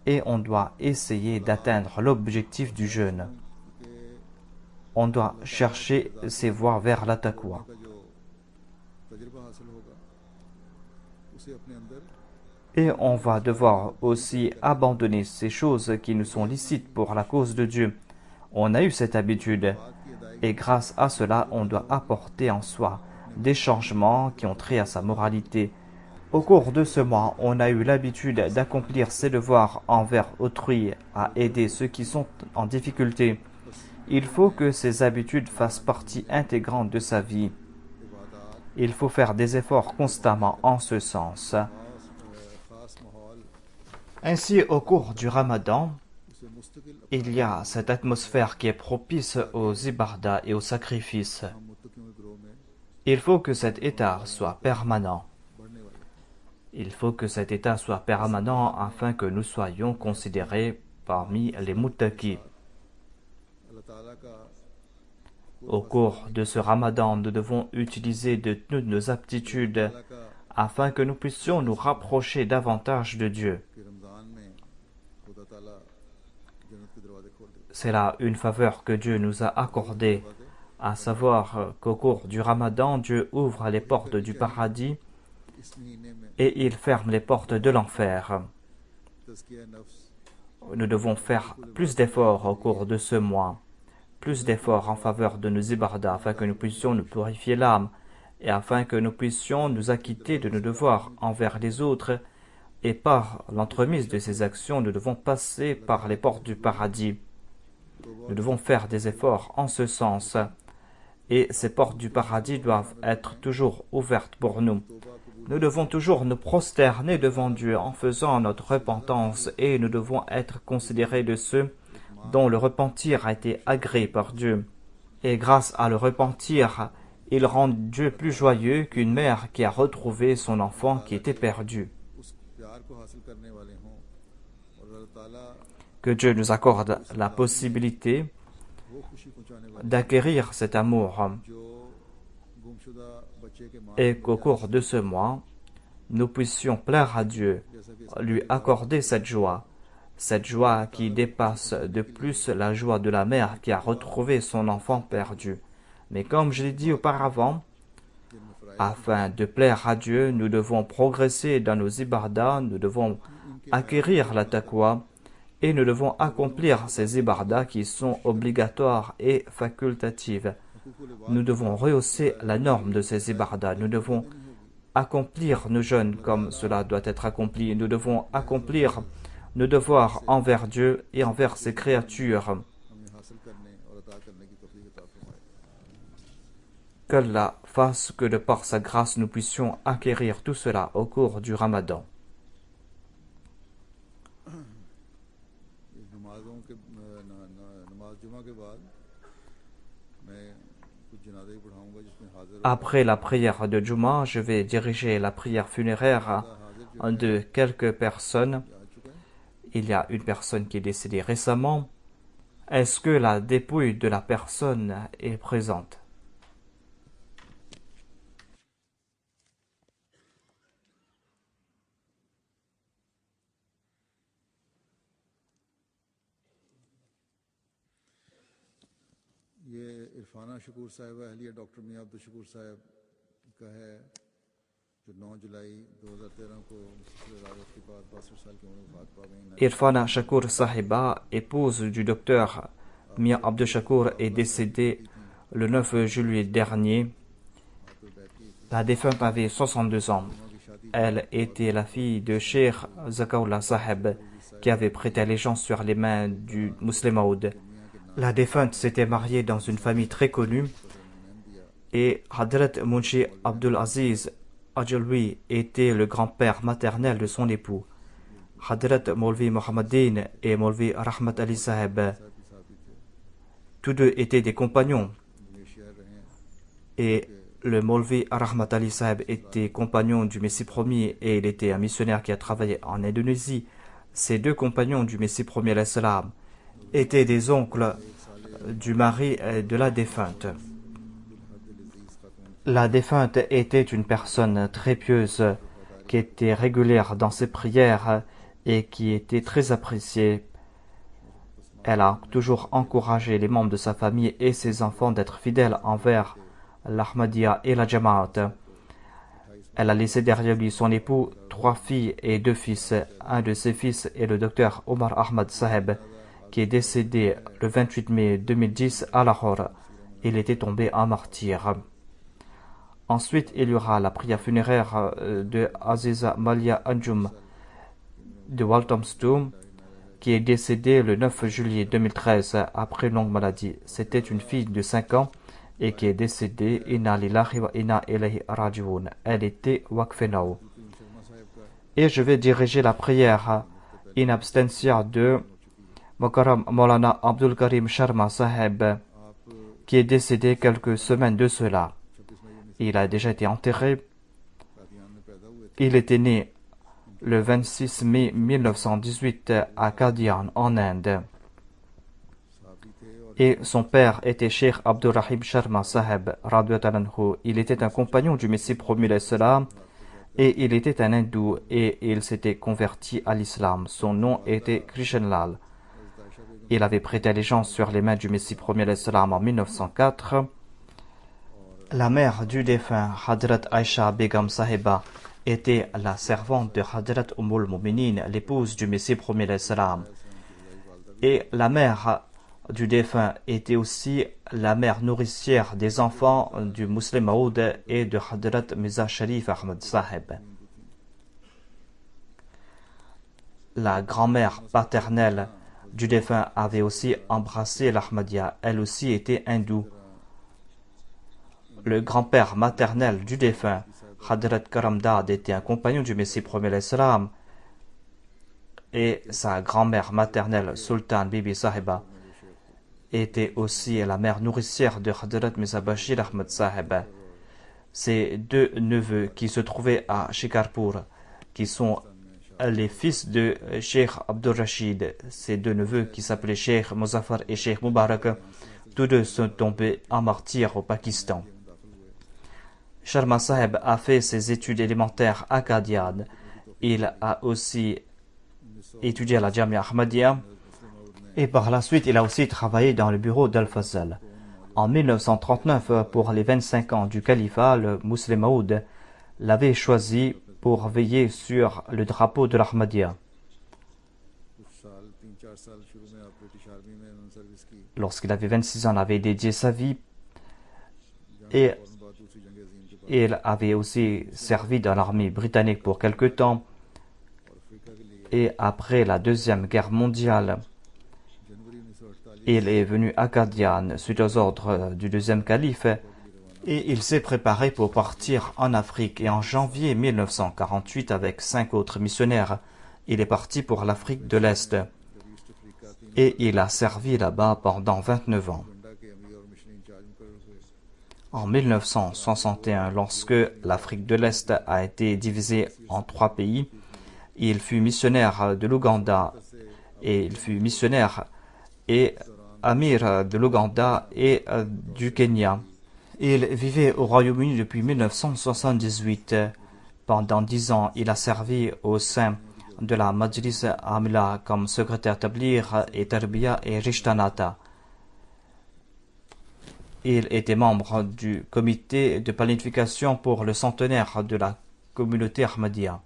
et on doit essayer d'atteindre l'objectif du jeûne. on doit chercher ses voies vers la taqwa. Et on va devoir aussi abandonner ces choses qui nous sont licites pour la cause de Dieu. On a eu cette habitude et grâce à cela, on doit apporter en soi des changements qui ont trait à sa moralité. Au cours de ce mois, on a eu l'habitude d'accomplir ses devoirs envers autrui, à aider ceux qui sont en difficulté. Il faut que ces habitudes fassent partie intégrante de sa vie. Il faut faire des efforts constamment en ce sens. Ainsi, au cours du Ramadan, il y a cette atmosphère qui est propice aux ibadah et aux sacrifices. Il faut que cet état soit permanent. Il faut que cet état soit permanent afin que nous soyons considérés parmi les muttaqis. Au cours de ce Ramadan, nous devons utiliser de toutes nos aptitudes afin que nous puissions nous rapprocher davantage de Dieu. C'est là une faveur que Dieu nous a accordée, à savoir qu'au cours du Ramadan, Dieu ouvre les portes du paradis et il ferme les portes de l'enfer. Nous devons faire plus d'efforts au cours de ce mois, plus d'efforts en faveur de nos ibadah, afin que nous puissions nous purifier l'âme et afin que nous puissions nous acquitter de nos devoirs envers les autres. Et par l'entremise de ces actions, nous devons passer par les portes du paradis. Nous devons faire des efforts en ce sens. Et ces portes du paradis doivent être toujours ouvertes pour nous. Nous devons toujours nous prosterner devant Dieu en faisant notre repentance et nous devons être considérés de ceux dont le repentir a été agréé par Dieu. Et grâce à le repentir, ils rendent Dieu plus joyeux qu'une mère qui a retrouvé son enfant qui était perdu. Que Dieu nous accorde la possibilité d'acquérir cet amour et qu'au cours de ce mois, nous puissions plaire à Dieu, lui accorder cette joie qui dépasse de plus la joie de la mère qui a retrouvé son enfant perdu. Mais comme je l'ai dit auparavant, afin de plaire à Dieu, nous devons progresser dans nos ibadah, nous devons acquérir la taqwa et nous devons accomplir ces ibadah qui sont obligatoires et facultatives. Nous devons rehausser la norme de ces ibadah. Nous devons accomplir nos jeûnes comme cela doit être accompli. Nous devons accomplir nos devoirs envers Dieu et envers ses créatures. Qu'Allah fasse que de par sa grâce nous puissions acquérir tout cela au cours du Ramadan. Après la prière de Juma, je vais diriger la prière funéraire de quelques personnes. Il y a une personne qui est décédée récemment. Est-ce que la dépouille de la personne est présente?
Irfana शकूर साहिब अहलिया डॉक्टर मियां अब्दुल शकूर साहिब का है जो 9 जुलाई 2013 को के बाद 62 साल की उम्र में वफात पा गई।
Irfana Shakur Sahiba, épouse du docteur Mia Abdul Shakur, est décédée le 9 juillet dernier. La défunte avait 62 ans. Elle était la fille de Sheikh Zakaullah Sahib qui avait prêté allégeance sur les mains du Muslim Maud. La défunte s'était mariée dans une famille très connue et Hadrat Munshi Abdul Aziz Ajalwi était le grand-père maternel de son époux. Hadrat Maulvi Mohammadin et Maulvi Rahmat Ali Sahib, tous deux étaient des compagnons. Et le Maulvi Rahmat Ali Sahib était compagnon du Messie premier et il était un missionnaire qui a travaillé en Indonésie. Ces deux compagnons du Messie premier l'Islam étaient des oncles du mari de la défunte. La défunte était une personne très pieuse, qui était régulière dans ses prières et qui était très appréciée. Elle a toujours encouragé les membres de sa famille et ses enfants d'être fidèles envers l'Ahmadiyya et la Jamaat. Elle a laissé derrière lui son époux, 3 filles et 2 fils. Un de ses fils est le docteur Omar Ahmad Saheb, qui est décédé le 28 mai 2010 à Lahore. Il était tombé en martyr. Ensuite, il y aura la prière funéraire de Aziza Malia Anjum de Walthamstow, qui est décédée le 9 juillet 2013 après une longue maladie. C'était une fille de 5 ans et qui est décédée. Inna lillahi wa inna ilayhi raji'un. Elle était Waqfenao. Et je vais diriger la prière in absentia de Mokaram Maulana Abdul Karim Sharma Saheb, qui est décédé quelques semaines de cela. Il a déjà été enterré. Il était né le 26 mai 1918 à Qadian, en Inde. Et son père était Sheikh Abdurrahim Sharma Saheb, radiyallahu anhu. Il était un compagnon du Messie promu l'Islam et il était un hindou et il s'était converti à l'islam. Son nom était Krishanlal. Il avait prêté allégeance sur les mains du Messie promu l'Islam en 1904. La mère du défunt Hadrat Aisha Begum Sahiba était la servante de Hadrat Ummul Muminin, l'épouse du Messie promu l'Islam. Et la mère du défunt était aussi la mère nourricière des enfants du Muslim Maoud et de Hadrat Mirza Sharif Ahmad Saheb. La grand-mère paternelle du défunt avait aussi embrassé l'Ahmadiyya. Elle aussi était hindoue. Le grand-père maternel du défunt, Hadrat Karamdad, était un compagnon du Messie promu l'Islam, et sa grand-mère maternelle, Sultan Bibi Sahiba, était aussi la mère nourricière de Hadrat Mirza Bashir Ahmad Saheb. Ces 2 neveux qui se trouvaient à Shikarpur, qui sont les fils de Sheikh Abdul Rashid, ces 2 neveux qui s'appelaient Sheikh Muzaffar et Sheikh Mubarak, tous 2 sont tombés en martyr au Pakistan. Sharma Saheb a fait ses études élémentaires à Qadian. Il a aussi étudié à la Jamia Ahmadiyya et par la suite il a aussi travaillé dans le bureau d'Al-Fazal. En 1939, pour les 25 ans du califat, le Muslim Maoud l'avait choisi pour veiller sur le drapeau de l'Ahmadiyya. Lorsqu'il avait 26 ans, il avait dédié sa vie et il avait aussi servi dans l'armée britannique pour quelque temps. Et après la Deuxième Guerre mondiale, il est venu à Qadian suite aux ordres du deuxième calife et il s'est préparé pour partir en Afrique. Et en janvier 1948, avec 5 autres missionnaires, il est parti pour l'Afrique de l'Est. Et il a servi là-bas pendant 29 ans. En 1961, lorsque l'Afrique de l'Est a été divisée en 3 pays, il fut missionnaire de l'Ouganda et il fut missionnaire et amir de l'Ouganda et du Kenya. Il vivait au Royaume-Uni depuis 1978. Pendant 10 ans, il a servi au sein de la Majlis Amila comme secrétaire Tablir et Tarbiya et Rishtanata. Il était membre du comité de planification pour le centenaire de la communauté Ahmadiyya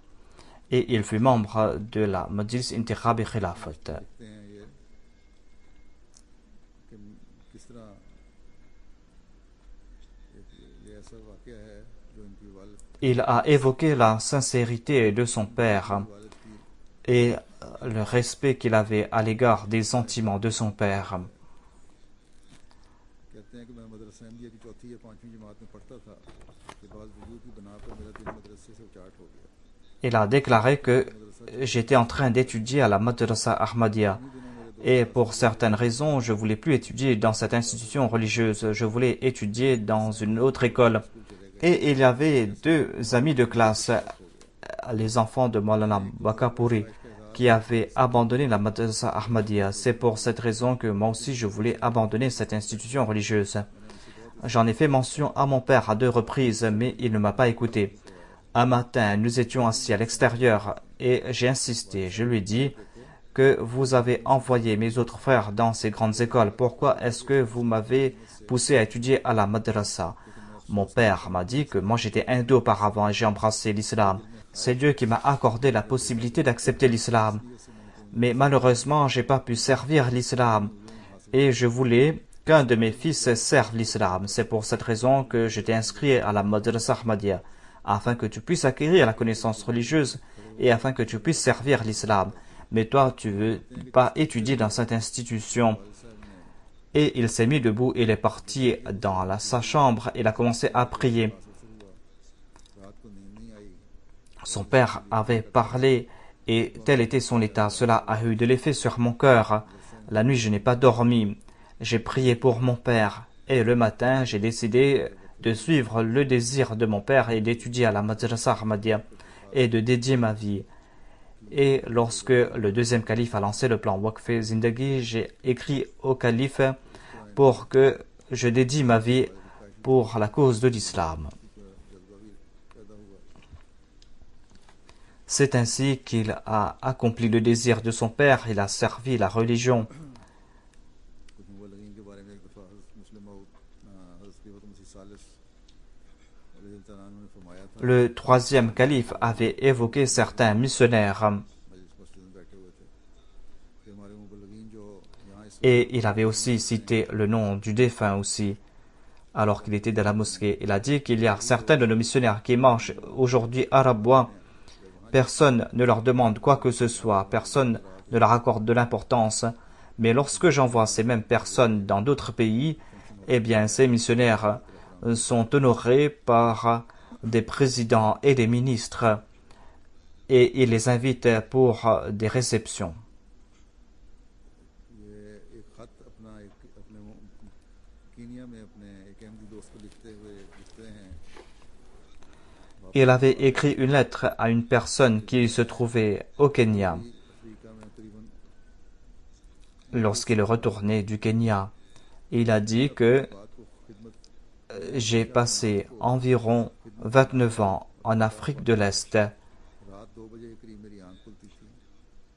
et il fut membre de la Majlis Intikhab Khilafat. Il a évoqué la sincérité de son père et le respect qu'il avait à l'égard des sentiments de son père. Il a déclaré que j'étais en train d'étudier à la Madrasa Ahmadiyya et pour certaines raisons, je ne voulais plus étudier dans cette institution religieuse, je voulais étudier dans une autre école. Et il y avait 2 amis de classe, les enfants de Maulana Bakapuri, qui avaient abandonné la Madrasa Ahmadiyya. C'est pour cette raison que moi aussi je voulais abandonner cette institution religieuse. J'en ai fait mention à mon père à 2 reprises, mais il ne m'a pas écouté. Un matin, nous étions assis à l'extérieur et j'ai insisté. Je lui ai dit que vous avez envoyé mes autres frères dans ces grandes écoles? Pourquoi est-ce que vous m'avez poussé à étudier à la madrasa? Mon père m'a dit que moi j'étais hindou auparavant et j'ai embrassé l'islam. C'est Dieu qui m'a accordé la possibilité d'accepter l'islam. Mais malheureusement, j'ai pas pu servir l'islam. Et je voulais qu'un de mes fils serve l'islam. C'est pour cette raison que j'étais inscrit à la madrasa Ahmadiyya, afin que tu puisses acquérir la connaissance religieuse et afin que tu puisses servir l'islam. Mais toi, tu veux pas étudier dans cette institution. Et il s'est mis debout, il est parti dans sa chambre, il a commencé à prier. Son père avait parlé et tel était son état. Cela a eu de l'effet sur mon cœur. La nuit, je n'ai pas dormi. J'ai prié pour mon père et le matin, j'ai décidé de suivre le désir de mon père et d'étudier à la madrasa Ahmadiyya et de dédier ma vie. Et lorsque le deuxième calife a lancé le plan Waqf Zindagi, j'ai écrit au calife pour que je dédie ma vie pour la cause de l'islam. C'est ainsi qu'il a accompli le désir de son père, il a servi la religion. Le troisième calife avait évoqué certains missionnaires et il avait aussi cité le nom du défunt aussi, alors qu'il était dans la mosquée. Il a dit qu'il y a certains de nos missionnaires qui mangent aujourd'hui arabois. Personne ne leur demande quoi que ce soit, personne ne leur accorde de l'importance. Mais lorsque j'envoie ces mêmes personnes dans d'autres pays, eh bien ces missionnaires sont honorés par des présidents et des ministres et ils les invitent pour des réceptions. Il avait écrit une lettre à une personne qui se trouvait au Kenya. Lorsqu'il est retourné du Kenya, il a dit que j'ai passé environ 29 ans en Afrique de l'Est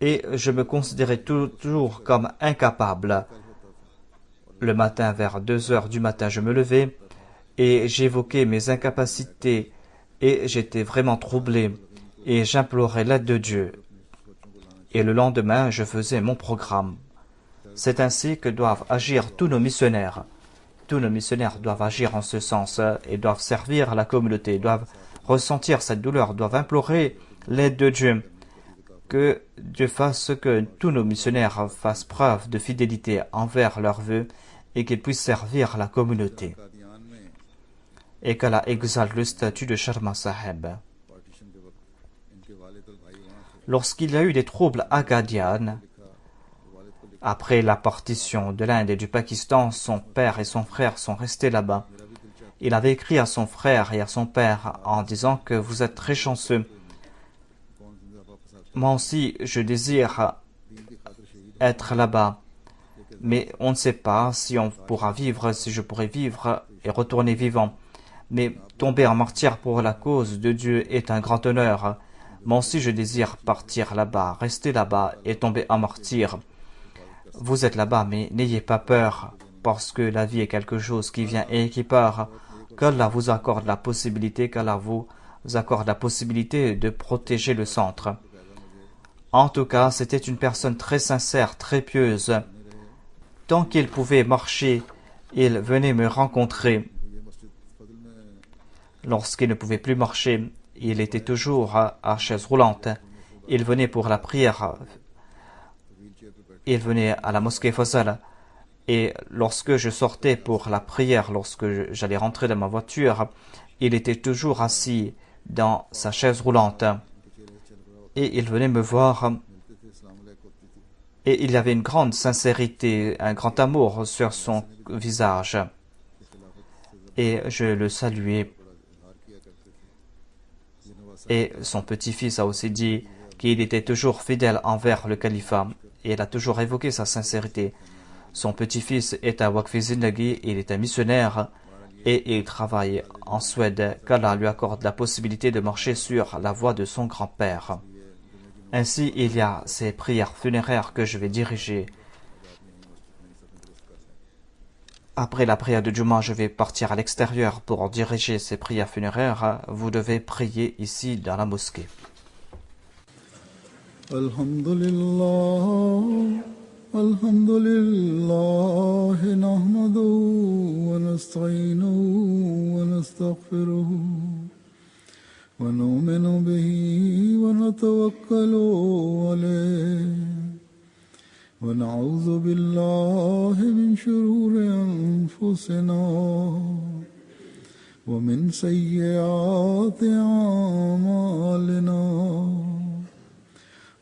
et je me considérais toujours comme incapable. Le matin, vers 2 heures du matin, je me levais et j'évoquais mes incapacités et j'étais vraiment troublé et j'implorais l'aide de Dieu. Et le lendemain, je faisais mon programme. C'est ainsi que doivent agir tous nos missionnaires. Tous nos missionnaires doivent agir en ce sens et doivent servir la communauté, doivent ressentir cette douleur, doivent implorer l'aide de Dieu. Que Dieu fasse que tous nos missionnaires fassent preuve de fidélité envers leurs vœux et qu'ils puissent servir la communauté. Et qu'Allah exalte le statut de Sharma Sahib. Lorsqu'il y a eu des troubles à Qadian, après la partition de l'Inde et du Pakistan, son père et son frère sont restés là-bas. Il avait écrit à son frère et à son père en disant que vous êtes très chanceux. Moi aussi, je désire être là-bas, mais on ne sait pas si on pourra vivre, si je pourrai vivre et retourner vivant. Mais tomber en martyr pour la cause de Dieu est un grand honneur. Moi aussi, je désire partir là-bas, rester là-bas et tomber en martyr. Vous êtes là-bas, mais n'ayez pas peur, parce que la vie est quelque chose qui vient et qui part. Qu'Allah vous accorde la possibilité, qu'Allah vous accorde la possibilité de protéger le centre. En tout cas, c'était une personne très sincère, très pieuse. Tant qu'il pouvait marcher, il venait me rencontrer. Lorsqu'il ne pouvait plus marcher, il était toujours à chaise roulante. Il venait pour la prière. Il venait à la mosquée Fazal. Et lorsque je sortais pour la prière, lorsque j'allais rentrer dans ma voiture, il était toujours assis dans sa chaise roulante. Et il venait me voir. Et il y avait une grande sincérité, un grand amour sur son visage. Et je le saluais. Et son petit-fils a aussi dit qu'il était toujours fidèle envers le califat. Et il a toujours évoqué sa sincérité. Son petit-fils est à Waqf Zindagi, il est un missionnaire et il travaille en Suède. Qu'Allah lui accorde la possibilité de marcher sur la voie de son grand-père. Ainsi, il y a ces prières funéraires que je vais diriger. Après la prière de Juma, je vais partir à l'extérieur pour diriger ces prières funéraires. Vous devez prier ici dans la mosquée.
Alhamdulillah, nahmaduhu wa nasta'inuhu wa nastaghfiruhu wa nu'minu bihi wa natawakkalu alayhi ونعوذ بالله من شرور أنفسنا ومن سيئات أعمالنا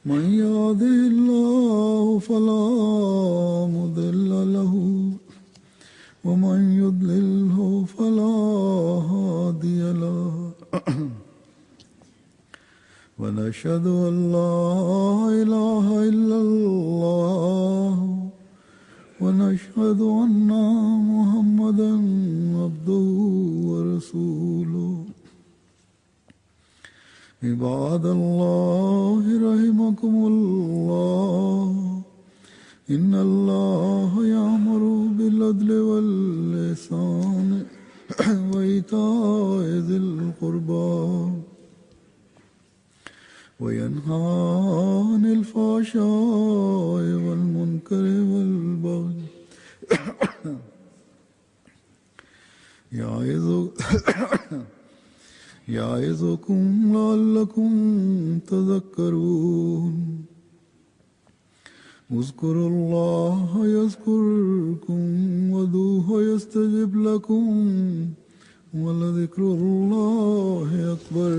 من يهده الله فلا مضل له ومن يضلله فلا هادي له ونشهد أن لا إله إلا الله ونشهد أن محمدا عبده ورسوله عباد الله رحمكم الله إن الله يأمر بالعدل والإحسان وإيتاء ذي القربى وينهى عن الفحشاء والمنكر والبغي يعظكم لعلكم تذكرون اذكروا الله يذكركم وادعوه يستجب لكم ولذكر الله أكبر